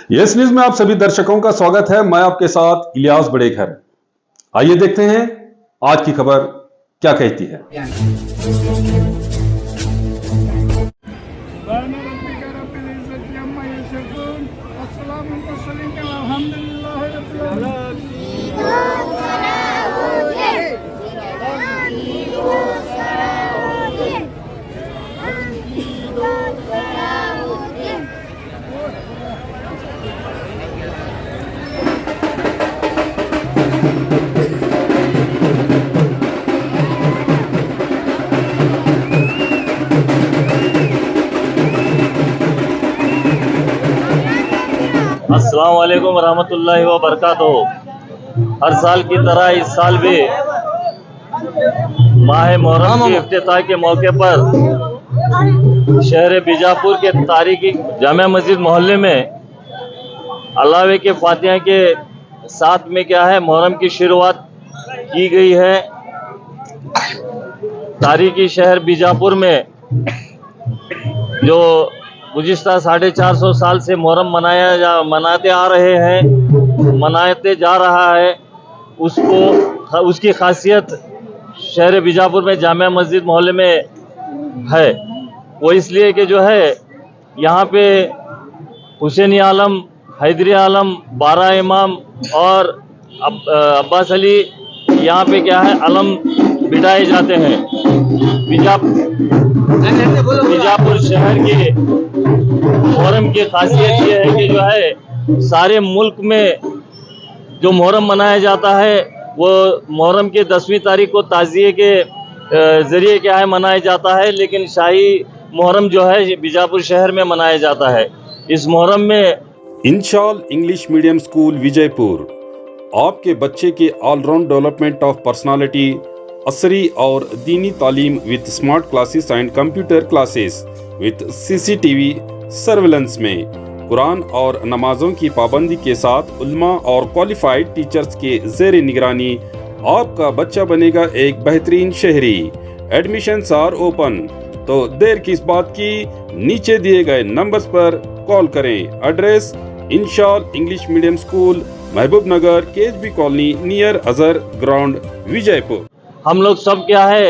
Yes news में आप सभी दर्शकों का स्वागत है। मैं आपके साथ इलियास बड़ेघर। आइए देखते हैं आज की खबर क्या कहती है। अस्सलाम वालेकुम रहमतुल्लाहि व बरकातहू। हर साल की तरह इस साल भी माह मुहर्रम के इफ्तिताह के मौके पर शहर बीजापुर के तारीखी जामिया मस्जिद मोहल्ले में अल्लाह के फातिहा के साथ में क्या है मुहर्रम की शुरुआत की गई है। तारीखी शहर बीजापुर में जो गुज़िश्ता 450 साल से मुहर्रम मनाते आ रहे हैं, मनाते जा रहा है, उसकी खासियत शहर बीजापुर में जामिया मस्जिद मोहल्ले में है। वो इसलिए कि जो है यहाँ पे हुसैनी आलम, हैदरी आलम, 12 इमाम और अब्बास अली यहाँ पे क्या है अलम बिठाए जाते हैं। बीजापुर शहर के मुहर्रम की खासियत ये है कि जो है सारे मुल्क में जो मुहर्रम मनाया जाता है वो मुहर्रम के 10वीं तारीख को ताज़िए के ज़रिए क्या है मनाया जाता है, लेकिन शाही मुहर्रम जो है बीजापुर शहर में मनाया जाता है। इस मुहर्रम में इंशाल इंग्लिश मीडियम स्कूल विजयपुर आपके बच्चे के ऑलराउंड डेवलपमेंट ऑफ पर्सनालिटी, असरी और दीनी तालीम with smart classes and computer classes with CCTV surveillance में कुरान और नमाजों की पाबंदी के साथ उल्मा और क्वालिफाइड टीचर्स के ज़ेर निगरानी आपका बच्चा बनेगा एक बेहतरीन शहरी। एडमिशन्स आर ओपन, तो देर किस बात की, नीचे दिए गए नंबर्स पर कॉल करें। Address Inshal English medium school, Mahbub Nagar, KHB colony, near Azhar ground, Vijayapur. हम लोग सब क्या है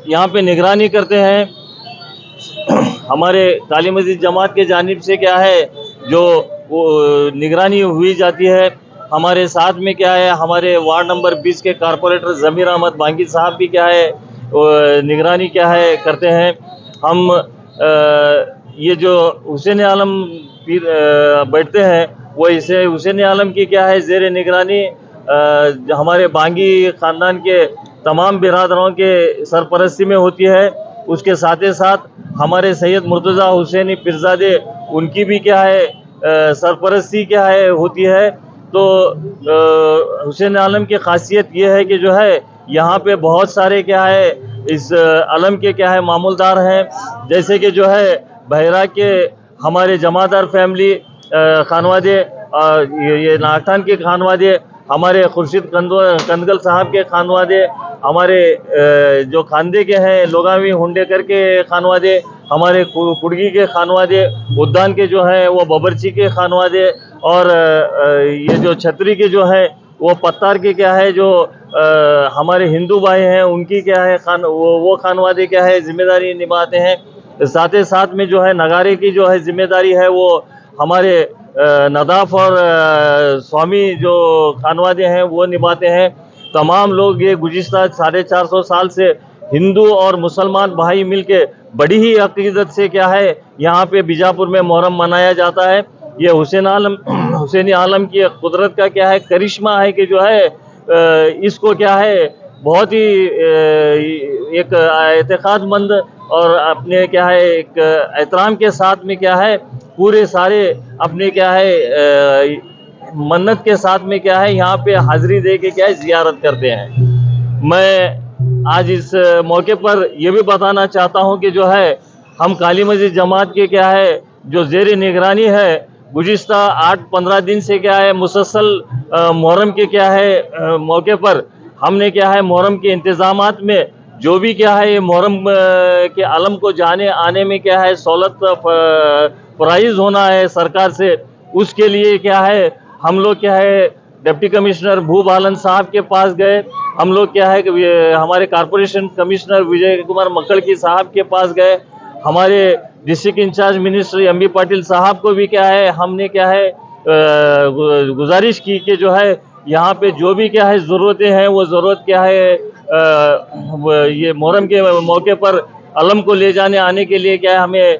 यहाँ पे निगरानी करते हैं। हमारे काली मस्जिद जमात के जानिब से क्या है जो निगरानी हुई जाती है। हमारे साथ में क्या है हमारे वार्ड नंबर 20 के कारपोरेटर ज़मीर अहमद बांगी साहब भी क्या है निगरानी क्या है करते हैं। हम ये जो हुसैन आलम बैठते हैं वो इसे हुसैन आलम की क्या है ज़ेर निगरानी हमारे बांगी ख़ानदान के तमाम बिरादरों के सरपरस्ती में होती है। उसके साथ ही साथ हमारे सैयद मुर्तज़ा हुसैनी पिरज़ादे उनकी भी क्या है सरपरस्ती क्या है होती है। तो हुसैन आलम की खासियत ये है कि जो है यहाँ पे बहुत सारे क्या है इस आलम के क्या है मामूलदार हैं, जैसे कि जो है बहरा के हमारे जमादार फैमिली खानवादे, ये नागठान के खानवादे, हमारे खुर्शीद कंदगल साहब के खानवादे, हमारे जो खानदे के हैं लोगावी हुंडे करके खानवादे, हमारे कुड़गी के खानवादे, उद्यान के जो है वो बबरची के खानवादे, और ये जो छतरी के जो है वो पत्तार के क्या है जो हमारे हिंदू भाई हैं उनकी क्या है वो खानवादे क्या है जिम्मेदारी निभाते हैं। साथ ही साथ में जो है नगारे की जो है जिम्मेदारी है वो हमारे नदाफ और स्वामी जो खानवादे हैं वो निभाते हैं। तमाम लोग ये गुज़िश्ता 450 साल से हिंदू और मुसलमान भाई मिलके बड़ी ही अकीदत से क्या है यहाँ पे बीजापुर में मुहर्रम मनाया जाता है। ये हुसैनी आलम की कुदरत का क्या है करिश्मा है कि जो है इसको क्या है बहुत ही एक एतकादमंद और अपने क्या है एक एहतराम के साथ में क्या है पूरे सारे अपने क्या है मन्नत के साथ में क्या है यहाँ पे हाजिरी दे के क्या है जियारत करते हैं। मैं आज इस मौके पर यह भी बताना चाहता हूँ कि जो है हम काली मस्जिद जमात के क्या है जो ज़ेर निगरानी है गुज़िश्ता 8-15 दिन से क्या है मुसलसल मुहर्रम के क्या है मौके पर हमने क्या है मुहर्रम के इंतज़ामात में जो भी क्या है ये मुहर्रम के आलम को जाने आने में क्या है सहूलत प्राइज होना है सरकार से, उसके लिए क्या है हम लोग क्या है डिप्टी कमिश्नर भूपालन साहब के पास गए, हम लोग क्या है कि हमारे कॉरपोरेशन कमिश्नर विजय कुमार मक्कड़ की साहब के पास गए, हमारे district incharge minister M B. Patil साहब को भी क्या है हमने क्या है गुजारिश की कि जो है यहाँ पे जो भी क्या है ज़रूरतें हैं वो ज़रूरत क्या है ये मुहर्रम के मौके पर अलम को ले जाने आने के लिए क्या है हमें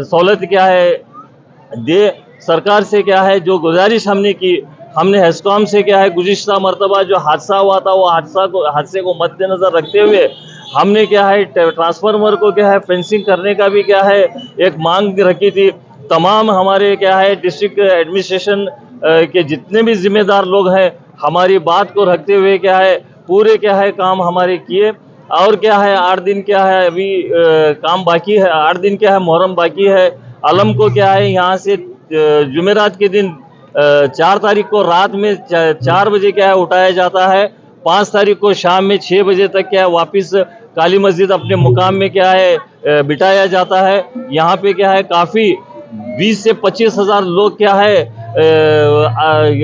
सहूलत क्या है दे। सरकार से क्या है जो गुजारिश हमने की, हमने हेस्कॉम से क्या है गुज़िश्ता मरतबा जो हादसा हुआ था वो हादसे को मद्देनज़र रखते हुए हमने क्या है ट्रांसफार्मर को क्या है फेंसिंग करने का भी क्या है एक मांग रखी थी। तमाम हमारे क्या है डिस्ट्रिक्ट एडमिनिस्ट्रेशन के जितने भी जिम्मेदार लोग हैं हमारी बात को रखते हुए क्या है पूरे क्या है काम हमारे किए। और क्या है 8 दिन क्या है अभी काम बाकी है, 8 दिन क्या है मुहर्रम बाकी है। अलम को क्या है यहाँ से जुमेरात के दिन 4 तारीख को रात में 4 बजे क्या है उठाया जाता है, 5 तारीख को शाम में 6 बजे तक क्या है वापस काली मस्जिद अपने मुकाम में क्या है बिठाया जाता है। यहाँ पे क्या है काफ़ी 20 से 25 हज़ार लोग क्या है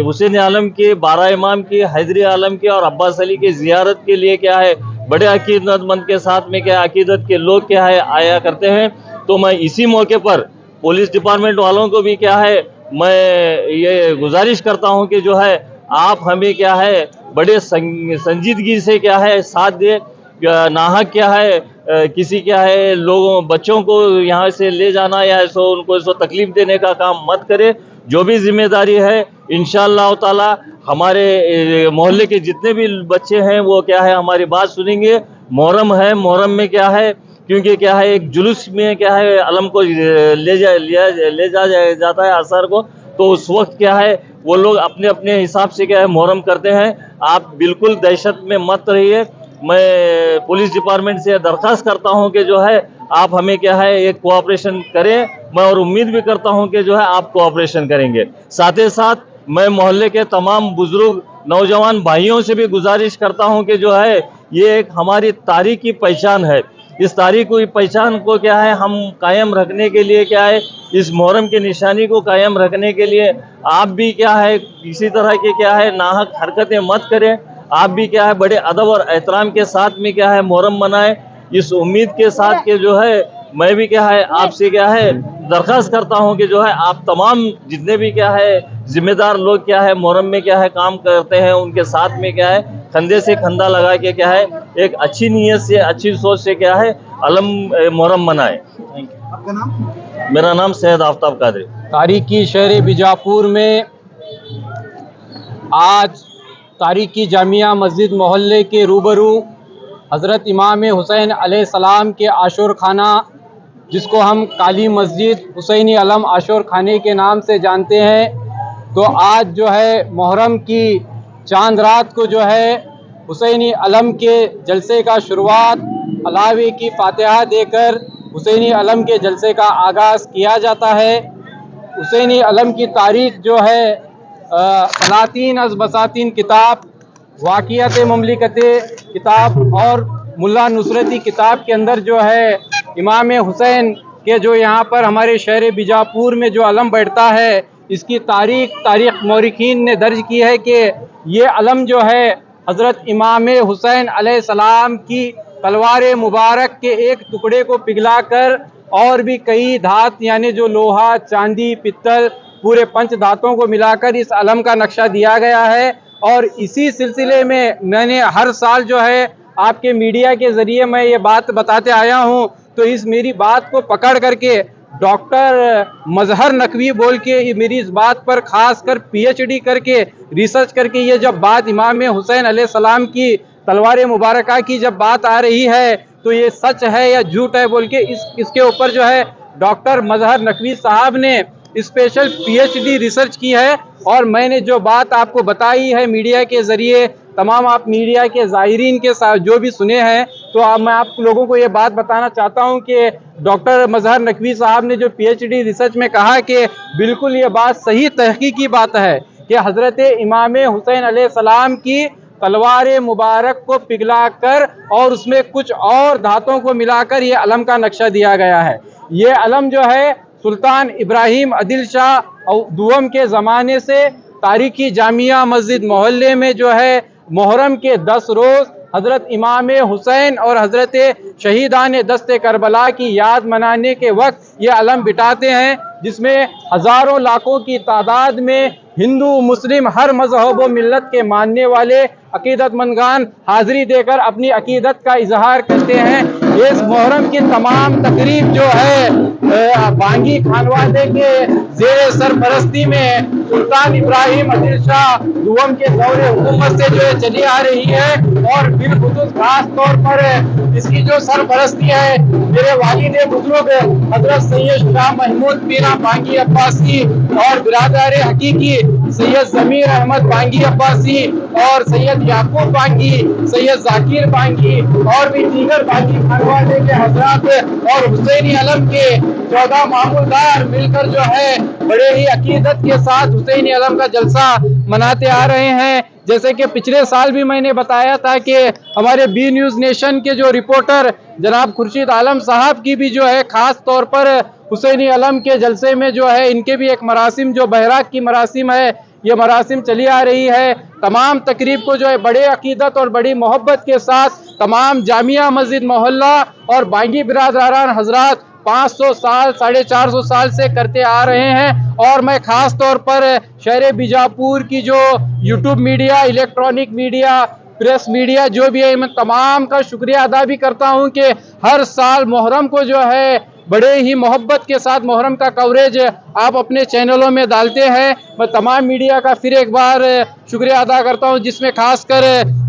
हुसैन आलम के 12 इमाम की हैदरी आलम के और अब्बास अली की जियारत के लिए क्या है बड़े अकीदतमंद के साथ में क्या अकीदत के लोग क्या है आया करते हैं। तो मैं इसी मौके पर पुलिस डिपार्टमेंट वालों को भी क्या है मैं ये गुजारिश करता हूं कि जो है आप हमें क्या है बड़े संजीदगी से क्या है साथ दे, नाहक क्या है किसी क्या है लोगों बच्चों को यहाँ से ले जाना या उनको तकलीफ देने का काम मत करे। जो भी जिम्मेदारी है इंशाअल्लाह ताला हमारे मोहल्ले के जितने भी बच्चे हैं वो क्या है हमारी बात सुनेंगे। मुहर्रम है, मुहर्रम में क्या है क्योंकि क्या है एक जुलूस में क्या है अलम को ले जाता है असर को, तो उस वक्त क्या है वो लोग अपने अपने हिसाब से क्या है मुहर्रम करते हैं। आप बिल्कुल दहशत में मत रहिए। मैं पुलिस डिपार्टमेंट से दरख्वास्त करता हूं कि जो है आप हमें क्या है एक कोऑपरेशन करें। मैं और उम्मीद भी करता हूं कि जो है आप कोऑपरेशन करेंगे। साथ ही साथ मैं मोहल्ले के तमाम बुजुर्ग नौजवान भाइयों से भी गुजारिश करता हूं कि जो है ये एक हमारी तारीख की पहचान है। इस तारीख की पहचान को क्या है हम कायम रखने के लिए क्या है इस मुहर्रम की निशानी को कायम रखने के लिए आप भी क्या है किसी तरह के क्या है नाहक हरकतें मत करें। आप भी क्या है बड़े अदब और एहतराम के साथ में क्या है मुहर्रम मनाएं। इस उम्मीद के साथ के जो है मैं भी क्या है आपसे क्या है दरख्वास्त करता हूं कि जो है आप तमाम जितने भी क्या है जिम्मेदार लोग क्या है मुहर्रम में क्या है काम करते हैं उनके साथ में क्या है कंधे से कंधा लगा के क्या है एक अच्छी नीयत से अच्छी सोच से क्या है अलम मुहर्रम मनाए। आपका नाम? मेरा नाम सैयद आफ्ताब कादरी। तारीखी शहर बीजापुर में आज तारीखी जामिया मस्जिद मोहल्ले के रूबरू हज़रत इमाम हुसैन अलैहिस्सलाम के आशूर खाना जिसको हम काली मस्जिद हुसैनी अलम आशूर खाने के नाम से जानते हैं, तो आज जो है मुहर्रम की चांद रात को जो है हुसैनी अलम के जलसे का शुरुआत अलावे की फातिहा देकर हुसैनी अलम के जलसे का आगाज़ किया जाता है। हुसैनी अलम की तारीख जो है सलातीन अज़ बसातीन किताब, वाक़ियात ममलिकत किताब और मुल्ला नुसरती किताब के अंदर जो है इमाम हुसैन के जो यहाँ पर हमारे शहर बीजापुर में जो अलम बैठता है इसकी तारीख़ मौरिखीन ने दर्ज की है कि ये अलम जो है हज़रत इमाम हुसैन अलैहिस्सलाम की तलवार मुबारक के एक टुकड़े को पिघलाकर और भी कई धात यानी जो लोहा चांदी पित्तल पूरे 5 धातों को मिलाकर इस अलम का नक्शा दिया गया है। और इसी सिलसिले में मैंने हर साल जो है आपके मीडिया के ज़रिए मैं ये बात बताते आया हूँ, तो इस मेरी बात को पकड़ करके डॉक्टर मजहर नकवी बोल के मेरी इस बात पर ख़ास कर PhD करके रिसर्च करके ये जब बात इमाम हुसैन अलैहिस्सलाम की तलवार मुबारका की जब बात आ रही है तो ये सच है या झूठ है बोल के इसके ऊपर जो है डॉक्टर मजहर नकवी साहब ने स्पेशल PhD रिसर्च की है। और मैंने जो बात आपको बताई है मीडिया के ज़रिए तमाम आप मीडिया के ज़ाहिरीन के साथ जो भी सुने हैं, तो मैं आप लोगों को ये बात बताना चाहता हूँ कि डॉक्टर मजहर नकवी साहब ने जो PhD रिसर्च में कहा कि बिल्कुल ये बात सही तहकीकी बात है कि हज़रत इमाम हुसैन अलैहिस्सलाम की तलवार मुबारक को पिघलाकर और उसमें कुछ और धातों को मिलाकर ये अलम का नक्शा दिया गया है। ये अलम जो है सुल्तान इब्राहिम आदिल शाह दुआम के ज़माने से तारीखी जामिया मस्जिद मोहल्ले में जो है मुहर्रम के 10 रोज़ हज़रत इमाम हुसैन और हज़रत शहीदान दस्ते करबला की याद मनाने के वक्त ये अलम बिठाते हैं, जिसमें हज़ारों लाखों की तादाद में हिंदू मुस्लिम हर मजहब व मिल्लत के मानने वाले अकीदतमंदान हाज़िरी देकर अपनी अकीदत का इजहार करते हैं। इस मुहर्रम की तमाम तकरीब जो है बांगी खानवादे के ज़ेरे सरपरस्ती में सुल्तान इब्राहिम आदिल शाह दुआम के दौरे हुकूमत से जो है चली आ रही है, और बिलखुसूस खास तौर पर इसकी जो सरपरस्ती है मेरे वालिद बुजुर्ग हजरत सैयद शाह महमूद पीरा बांगी अब्बासी और बिरादर हकीकी सैयद जमीर अहमद बांगी अब्बासी और सैयद याकूब बांगी, सैयद जाकिर बांगी और भी दीगर बांगी खानवादे के हजरात और हुसैनी अलम के 14 मामूलदार मिलकर जो है बड़े ही अकीदत के साथ हुसैनी अलम का जलसा मनाते आ रहे हैं। जैसे कि पिछले साल भी मैंने बताया था कि हमारे बी न्यूज़ नेशन के जो रिपोर्टर जनाब खुर्शीद आलम साहब की भी जो है ख़ास तौर पर हुसैनी अलम के जलसे में जो है इनके भी एक मरासिम जो बहराक की मरासिम है, ये मरासिम चली आ रही है। तमाम तकरीब को जो है बड़े अकीदत और बड़ी मोहब्बत के साथ तमाम जामिया मस्जिद मोहल्ला और बांगी बिरादरान हजरात 500 साल 450 साल से करते आ रहे हैं। और मैं ख़ास तौर पर शहर बीजापुर की जो YouTube media, electronic media, press media जो भी है, मैं तमाम का शुक्रिया अदा भी करता हूं कि हर साल मुहर्रम को जो है बड़े ही मोहब्बत के साथ मुहर्रम का कवरेज आप अपने चैनलों में डालते हैं। मैं तमाम मीडिया का फिर एक बार शुक्रिया अदा करता हूं, जिसमें खासकर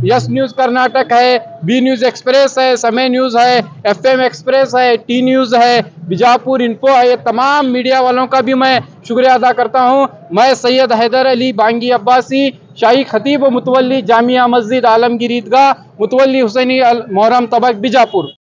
यस न्यूज़ कर्नाटक है, बी न्यूज़ एक्सप्रेस है, समय न्यूज़ है, FM एक्सप्रेस है, टी न्यूज़ है, बीजापुर इन्फो है, ये तमाम मीडिया वालों का भी मैं शुक्रिया अदा करता हूं। मैं सैयद हैदर अली बांगी अब्बासी, शाही खतीब व मुतवल्ली जामिया मस्जिद आलमगीर ईदगाह, मुतवल्ली हुसैनी मुहर्रम तबक बीजापुर।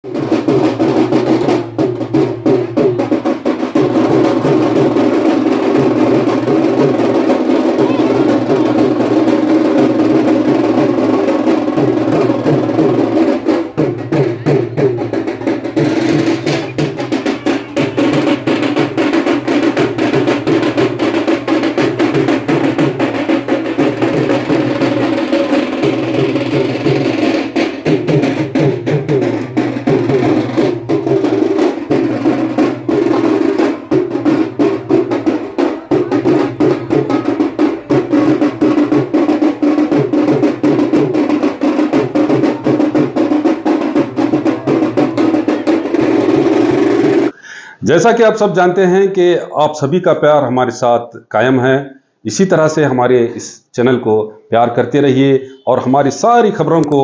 जैसा कि आप सब जानते हैं कि आप सभी का प्यार हमारे साथ कायम है, इसी तरह से हमारे इस चैनल को प्यार करते रहिए और हमारी सारी खबरों को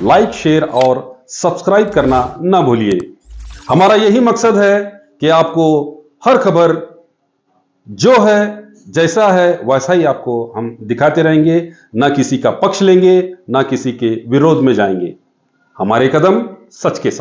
लाइक, शेयर और सब्सक्राइब करना ना भूलिए। हमारा यही मकसद है कि आपको हर खबर जो है जैसा है वैसा ही आपको हम दिखाते रहेंगे, ना किसी का पक्ष लेंगे ना किसी के विरोध में जाएंगे। हमारे कदम सच के साथ।